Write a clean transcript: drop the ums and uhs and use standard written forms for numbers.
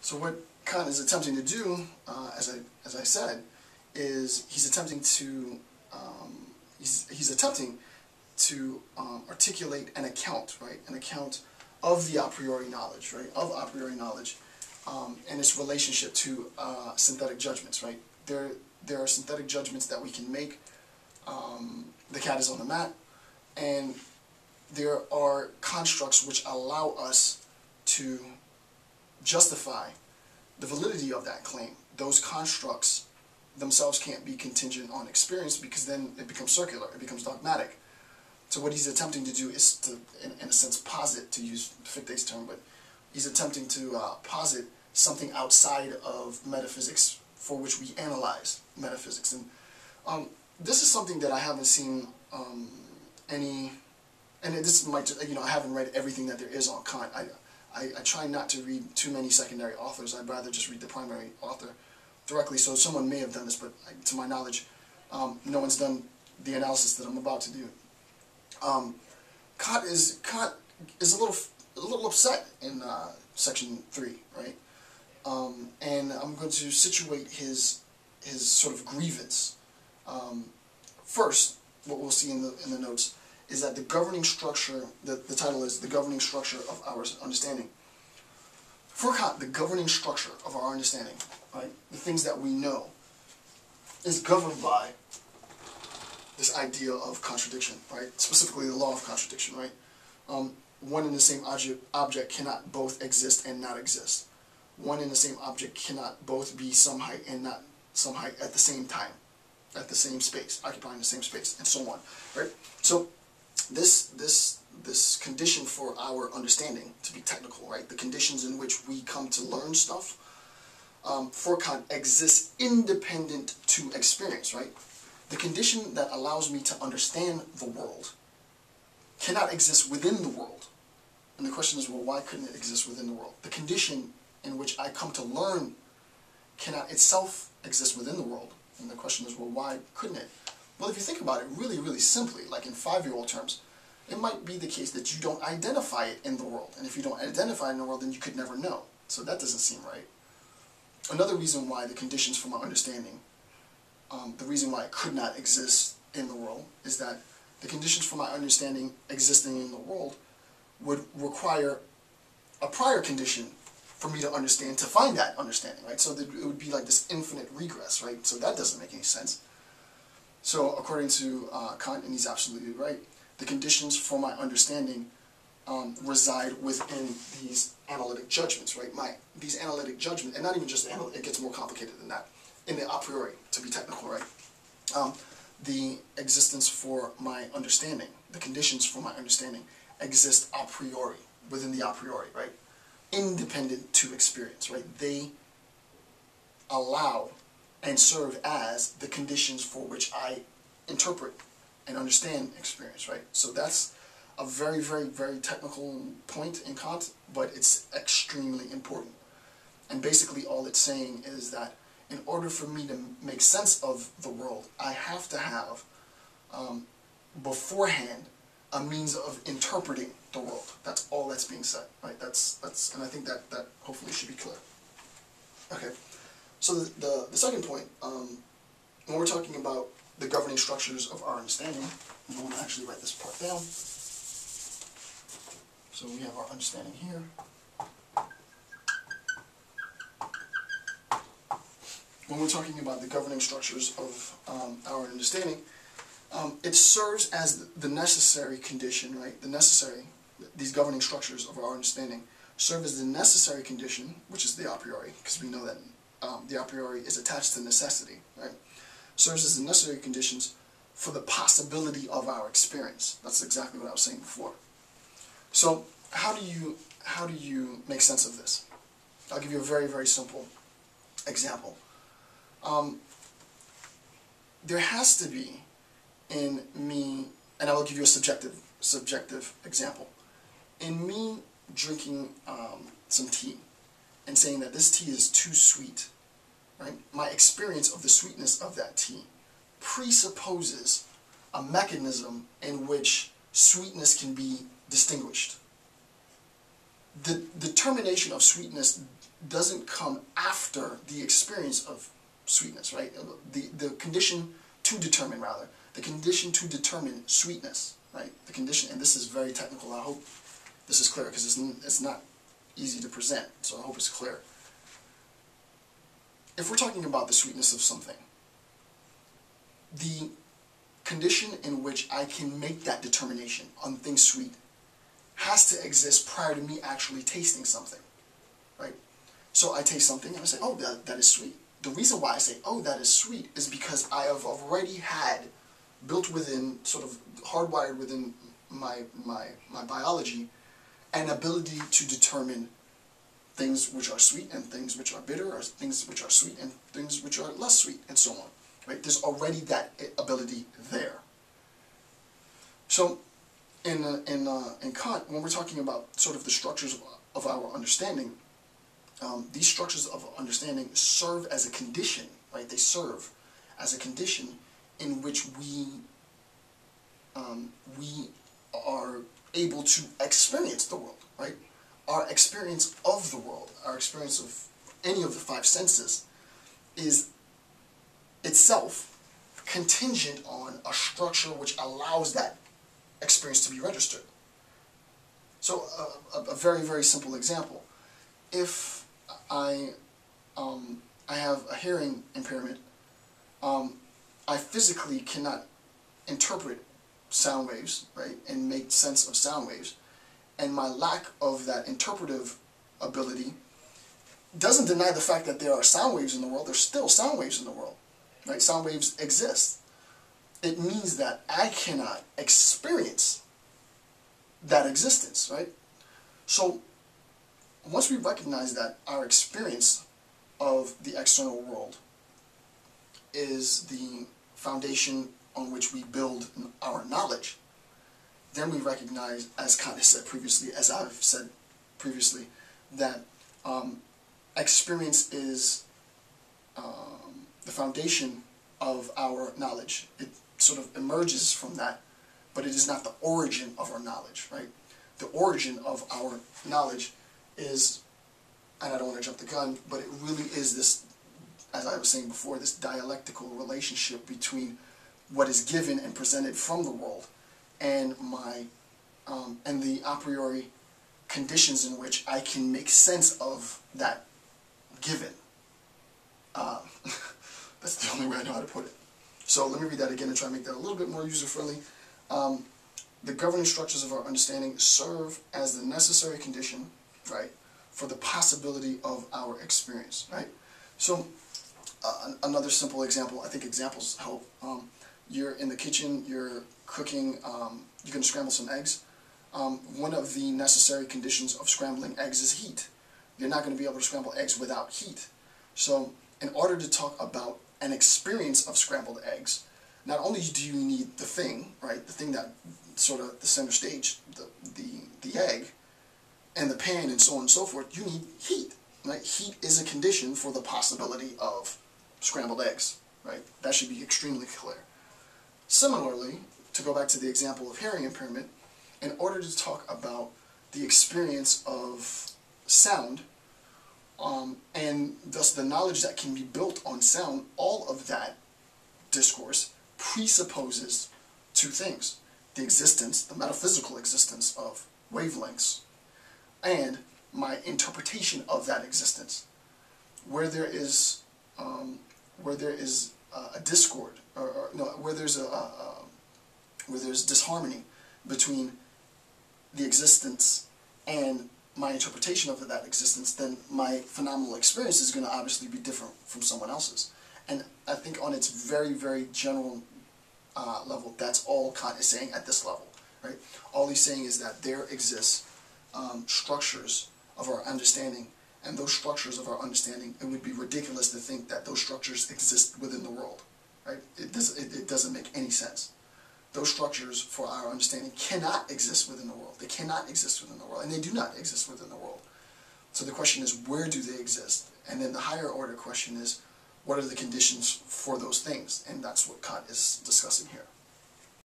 So what Kant is attempting to do, as I said, is he's attempting to articulate an account, right? An account of the a priori knowledge, right? Of a priori knowledge, and its relationship to synthetic judgments, right? There are synthetic judgments that we can make. The cat is on the mat, and there are constructs which allow us to justify the validity of that claim. Those constructs themselves can't be contingent on experience, because then it becomes circular, it becomes dogmatic. So what he's attempting to do is to, in a sense, posit, to use Fichte's term, but he's attempting to posit something outside of metaphysics for which we analyze metaphysics. And this is something that I haven't seen any, and this might, I haven't read everything that there is on Kant. I try not to read too many secondary authors. I'd rather just read the primary author directly. So someone may have done this, but to my knowledge, no one's done the analysis that I'm about to do. Kant is a little upset in section 3, right? And I'm going to situate his sort of grievance. First, what we'll see in the notes is that the governing structure, the title is The Governing Structure of Our Understanding. For Kant, the governing structure of our understanding, right, the things that we know, is governed by this idea of contradiction, right? Specifically the law of contradiction, right? One and the same object cannot both exist and not exist. One and the same object cannot both be some height and not some height at the same time, at the same space, occupying the same space, and so on, right? So this condition for our understanding, to be technical, right? The conditions in which we come to learn stuff, for Kant, exists independent to experience, right? The condition that allows me to understand the world cannot exist within the world. And the question is, well, why couldn't it exist within the world? The condition in which I come to learn cannot itself exist within the world. And the question is, well, why couldn't it? Well, if you think about it really, really simply, like in 5-year-old terms, it might be the case that you don't identify it in the world. And if you don't identify it in the world, then you could never know. So that doesn't seem right. Another reason why the conditions for my understanding, the reason why it could not exist in the world, is that the conditions for my understanding existing in the world would require a prior condition for me to understand, to find that understanding, right? So that it would be like this infinite regress, right? So that doesn't make any sense. So according to Kant, and he's absolutely right, the conditions for my understanding reside within these analytic judgments, right? These analytic judgments, and not even just analytic, it gets more complicated than that, in the a priori, to be technical, right? The existence for my understanding, the conditions for my understanding exist a priori, within the a priori, right? Independent to experience, right? They allow and serve as the conditions for which I interpret and understand experience, right? So that's a very, very, very technical point in Kant, but it's extremely important. And basically all it's saying is that in order for me to make sense of the world, I have to have, beforehand, a means of interpreting the world. That's all that's being said, right? And I think that hopefully should be clear. Okay, so the second point, when we're talking about the governing structures of our understanding, I'm going to actually write this part down. So we have our understanding here. When we're talking about the governing structures of our understanding, it serves as the necessary condition, right? These governing structures of our understanding serve as the necessary condition, which is the a priori, because we know that the a priori is attached to necessity, right? Serves as the necessary conditions for the possibility of our experience. That's exactly what I was saying before. So how do you make sense of this? I'll give you a very, very simple example. There has to be in me, and I will give you a subjective example. In me drinking some tea and saying that this tea is too sweet, right? My experience of the sweetness of that tea presupposes a mechanism in which sweetness can be distinguished. The determination of sweetness doesn't come after the experience of sweetness, right? The condition to determine, rather, the condition to determine sweetness, right? The condition, and this is very technical. I hope this is clear because it's not easy to present, so I hope it's clear. If we're talking about the sweetness of something, the condition in which I can make that determination on things sweet has to exist prior to me actually tasting something, right? So I taste something and I say, oh, that is sweet. The reason why I say, oh, that is sweet, is because I have already had, built within, sort of hardwired within my biology, an ability to determine things which are sweet and things which are bitter, or things which are sweet and things which are less sweet, and so on. Right? There's already that ability there. So, in Kant, when we're talking about sort of the structures of our understanding, these structures of understanding serve as a condition, right? They serve as a condition in which we are able to experience the world, right? Our experience of the world, our experience of any of the five senses, is itself contingent on a structure which allows that experience to be registered. So a very, very simple example. If I have a hearing impairment, I physically cannot interpret sound waves, right, and make sense of sound waves. And my lack of that interpretive ability doesn't deny the fact that there are sound waves in the world. There's still sound waves in the world, right? Sound waves exist. It means that I cannot experience that existence, right? So once we recognize that our experience of the external world is the foundation on which we build our knowledge, then we recognize, as Kant has said previously, as I've said previously, that experience is the foundation of our knowledge. It sort of emerges from that, but it is not the origin of our knowledge, right? The origin of our knowledge is, and I don't want to jump the gun, but it really is this, as I was saying before, this dialectical relationship between what is given and presented from the world and and the a priori conditions in which I can make sense of that given. That's the only way I know how to put it. So let me read that again and try to make that a little bit more user-friendly. The governing structures of our understanding serve as the necessary condition, right, for the possibility of our experience, right? So another simple example, I think examples help. You're in the kitchen, you're cooking, you're going to scramble some eggs. One of the necessary conditions of scrambling eggs is heat. You're not going to be able to scramble eggs without heat. So in order to talk about an experience of scrambled eggs, not only do you need the thing, right, the thing that sort of the center stage, the egg, and the pan and so on and so forth, you need heat, right? Heat is a condition for the possibility of scrambled eggs, right? That should be extremely clear. Similarly, to go back to the example of hearing impairment, in order to talk about the experience of sound, and thus the knowledge that can be built on sound, all of that discourse presupposes two things: the existence, the metaphysical existence of wavelengths, and my interpretation of that existence. Where there is a discord, where there's disharmony between the existence and my interpretation of that existence, then my phenomenal experience is going to obviously be different from someone else's. And I think on its very, very general level, that's all Kant is saying at this level, right? All he's saying is that there exists structures of our understanding, and those structures of our understanding, it would be ridiculous to think that those structures exist within the world, right? It doesn't make any sense. Those structures for our understanding cannot exist within the world. They cannot exist within the world, and they do not exist within the world. So the question is, where do they exist? And then the higher order question is, what are the conditions for those things? And that's what Kant is discussing here.